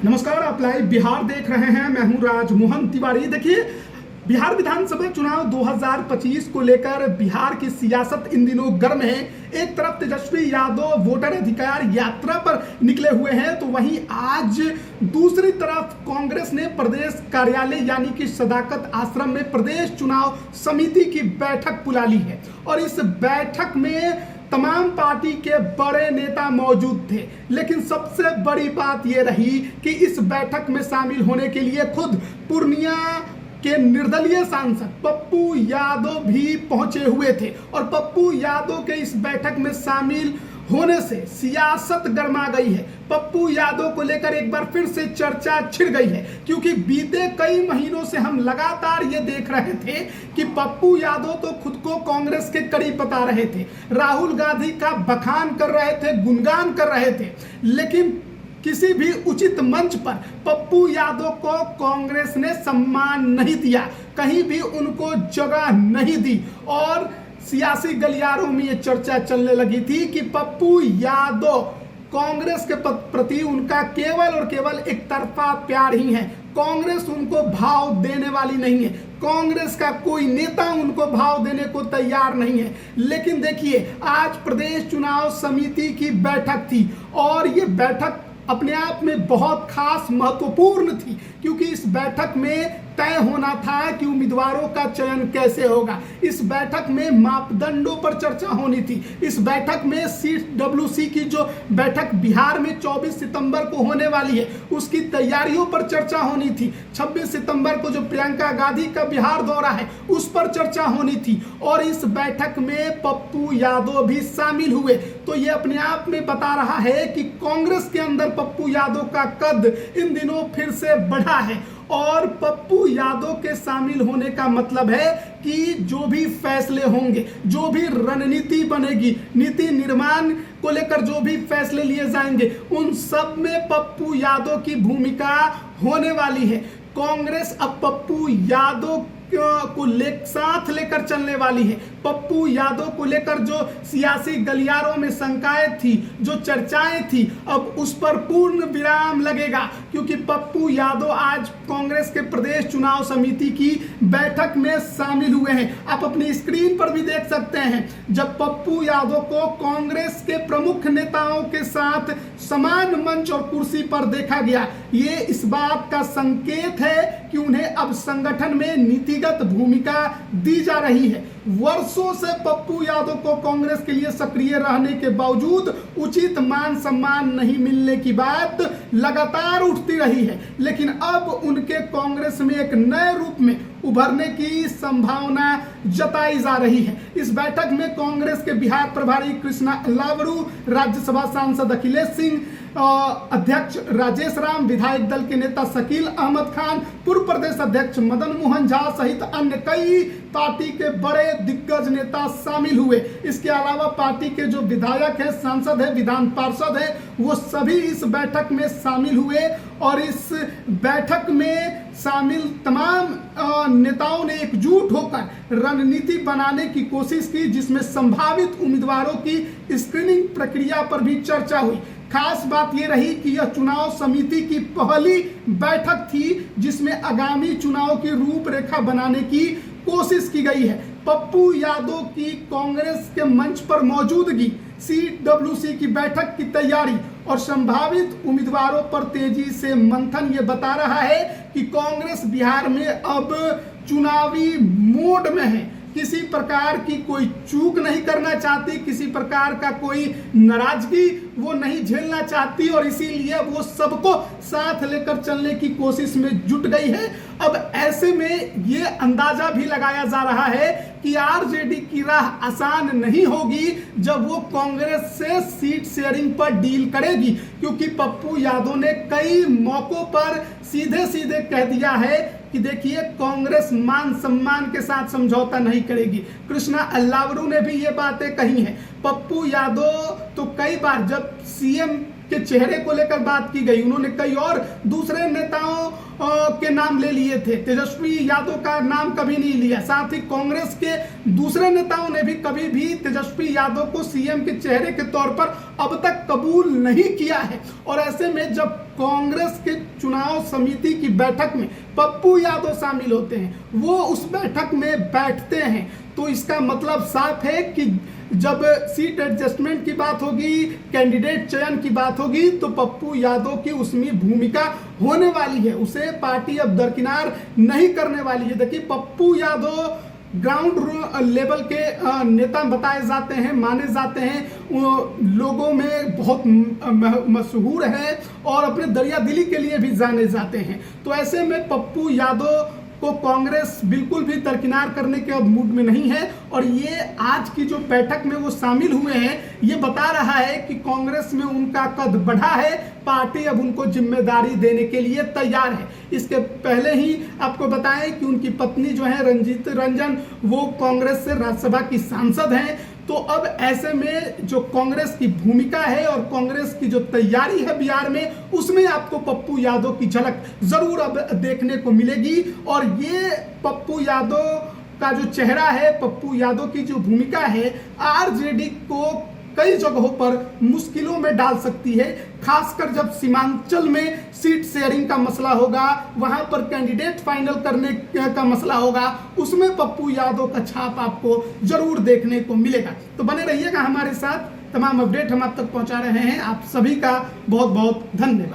नमस्कार, आप लाइव बिहार देख रहे हैं। मैं हूं राजमोहन तिवारी। देखिए, बिहार विधानसभा चुनाव 2025 को लेकर बिहार की सियासत इन दिनों गर्म है। एक तरफ तेजस्वी यादव वोटर अधिकार यात्रा पर निकले हुए हैं, तो वहीं आज दूसरी तरफ कांग्रेस ने प्रदेश कार्यालय यानी कि सदाकत आश्रम में प्रदेश चुनाव समिति की बैठक बुला ली है। और इस बैठक में तमाम पार्टी के बड़े नेता मौजूद थे, लेकिन सबसे बड़ी बात यह रही कि इस बैठक में शामिल होने के लिए खुद पूर्णिया के निर्दलीय सांसद पप्पू यादव भी पहुंचे हुए थे। और पप्पू यादव के इस बैठक में शामिल होने से सियासत गर्मा गई है। पप्पू यादव को लेकर एक बार फिर से चर्चा छिड़ गई है, क्योंकि बीते कई महीनों से हम लगातार ये देख रहे थे कि पप्पू यादव तो खुद को कांग्रेस के करीब बता रहे थे, राहुल गांधी का बखान कर रहे थे, गुणगान कर रहे थे, लेकिन किसी भी उचित मंच पर पप्पू यादव को कांग्रेस ने सम्मान नहीं दिया, कहीं भी उनको जगह नहीं दी। और सियासी गलियारों में ये चर्चा चलने लगी थी कि पप्पू यादव कांग्रेस के प्रति उनका केवल और केवल एक तरफा प्यार ही है। कांग्रेस उनको भाव देने वाली नहीं है, कांग्रेस का कोई नेता उनको भाव देने को तैयार नहीं है। लेकिन देखिए, आज प्रदेश चुनाव समिति की बैठक थी और ये बैठक अपने आप में बहुत खास महत्वपूर्ण थी, क्योंकि इस बैठक में तय होना था कि उम्मीदवारों का चयन कैसे होगा। इस बैठक में मापदंडों पर चर्चा होनी थी। इस बैठक में CWC की जो बैठक बिहार में 24 सितंबर को होने वाली है, उसकी तैयारियों पर चर्चा होनी थी। 26 सितंबर को जो प्रियंका गांधी का बिहार दौरा है, उस पर चर्चा होनी थी। और इस बैठक में पप्पू यादव भी शामिल हुए। तो ये अपने आप में बता रहा है कि कांग्रेस के अंदर पप्पू यादव का कद इन दिनों फिर से बढ़ा है। और पप्पू यादव के शामिल होने का मतलब है कि जो भी फैसले होंगे, जो भी रणनीति बनेगी, नीति निर्माण को लेकर जो भी फैसले लिए जाएंगे, उन सब में पप्पू यादव की भूमिका होने वाली है। कांग्रेस अब पप्पू यादव को साथ लेकर चलने वाली है। पप्पू यादव को लेकर जो सियासी गलियारों में शंकाएं थी, जो चर्चाएं थी, अब उस पर पूर्ण विराम लगेगा, क्योंकि पप्पू यादव आज कांग्रेस के प्रदेश चुनाव समिति की बैठक में शामिल हुए हैं। आप अपनी स्क्रीन पर भी देख सकते हैं, जब पप्पू यादव को कांग्रेस के प्रमुख नेताओं के साथ समान मंच और कुर्सी पर देखा गया, ये इस बात का संकेत है कि उन्हें अब संगठन में नीतिगत भूमिका दी जा रही है। वर्षों से पप्पू यादव को कांग्रेस के लिए सक्रिय रहने के बावजूद उचित मान सम्मान नहीं मिलने की बात लगातार उठती रही है, लेकिन अब उनके कांग्रेस में एक नए रूप में उभरने की संभावना जताई जा रही है। इस बैठक में कांग्रेस के बिहार प्रभारी कृष्णा अल्लावरू, राज्यसभा सांसद अखिलेश सिंह, अध्यक्ष राजेश राम, विधायक दल के नेता शकील अहमद खान, पूर्व प्रदेश अध्यक्ष मदन मोहन झा सहित अन्य कई पार्टी के बड़े दिग्गज नेता शामिल हुए। इसके अलावा पार्टी के जो विधायक हैं, सांसद हैं, विधान पार्षद हैं, वो सभी इस बैठक में शामिल हुए। और इस बैठक में शामिल तमाम नेताओं ने एकजुट होकर रणनीति बनाने की कोशिश की, जिसमें संभावित उम्मीदवारों की स्क्रीनिंग प्रक्रिया पर भी चर्चा हुई। खास बात यह रही कि यह चुनाव समिति की पहली बैठक थी जिसमें आगामी चुनाव की रूपरेखा बनाने की कोशिश की गई है। पप्पू यादव की कांग्रेस के मंच पर मौजूदगी, CWC की बैठक की तैयारी और संभावित उम्मीदवारों पर तेजी से मंथन ये बता रहा है कि कांग्रेस बिहार में अब चुनावी मोड में है। किसी प्रकार की कोई चूक नहीं करना चाहती, किसी प्रकार का कोई नाराजगी वो नहीं झेलना चाहती, और इसीलिए वो सबको साथ लेकर चलने की कोशिश में जुट गई है। अब ऐसे में ये अंदाजा भी लगाया जा रहा है कि आरजेडी की राह आसान नहीं होगी जब वो कांग्रेस से सीट शेयरिंग पर डील करेगी, क्योंकि पप्पू यादव ने कई मौकों पर सीधे सीधे कह दिया है कि देखिए, कांग्रेस मान सम्मान के साथ समझौता नहीं करेगी। कृष्णा अल्लावरू ने भी ये बातें कही हैं। पप्पू यादव तो कई बार जब सीएम के चेहरे को लेकर बात की गई, उन्होंने कई और दूसरे नेताओं के नाम ले लिए थे, तेजस्वी यादव का नाम कभी नहीं लिया। साथ ही कांग्रेस के दूसरे नेताओं ने भी कभी भी तेजस्वी यादव को सीएम के चेहरे के तौर पर अब तक कबूल नहीं किया है। और ऐसे में जब कांग्रेस के चुनाव समिति की बैठक में पप्पू यादव शामिल होते हैं, वो उस बैठक में बैठते हैं, तो इसका मतलब साफ है कि जब सीट एडजस्टमेंट की बात होगी, कैंडिडेट चयन की बात होगी, तो पप्पू यादव की उसमें भूमिका होने वाली है। उसे पार्टी अब दरकिनार नहीं करने वाली है। देखिए, पप्पू यादव ग्राउंड लेवल के नेता बताए जाते हैं, माने जाते हैं, लोगों में बहुत मशहूर है और अपने दरिया दिली के लिए भी जाने जाते हैं। तो ऐसे में पप्पू यादव को कांग्रेस बिल्कुल भी दरकिनार करने के अब मूड में नहीं है, और ये आज की जो बैठक में वो शामिल हुए हैं, ये बता रहा है कि कांग्रेस में उनका कद बढ़ा है, पार्टी अब उनको जिम्मेदारी देने के लिए तैयार है। इसके पहले ही आपको बताएं कि उनकी पत्नी जो है रंजीत रंजन, वो कांग्रेस से राज्यसभा की सांसद हैं। तो अब ऐसे में जो कांग्रेस की भूमिका है और कांग्रेस की जो तैयारी है बिहार में, उसमें आपको पप्पू यादव की झलक जरूर अब देखने को मिलेगी। और ये पप्पू यादव का जो चेहरा है, पप्पू यादव की जो भूमिका है, आरजेडी को कई जगहों पर मुश्किलों में डाल सकती है, खासकर जब सीमांचल में सीट शेयरिंग का मसला होगा, वहां पर कैंडिडेट फाइनल करने का मसला होगा, उसमें पप्पू यादव का छाप आपको जरूर देखने को मिलेगा। तो बने रहिएगा हमारे साथ, तमाम अपडेट हम आप तक पहुंचा रहे हैं। आप सभी का बहुत बहुत धन्यवाद।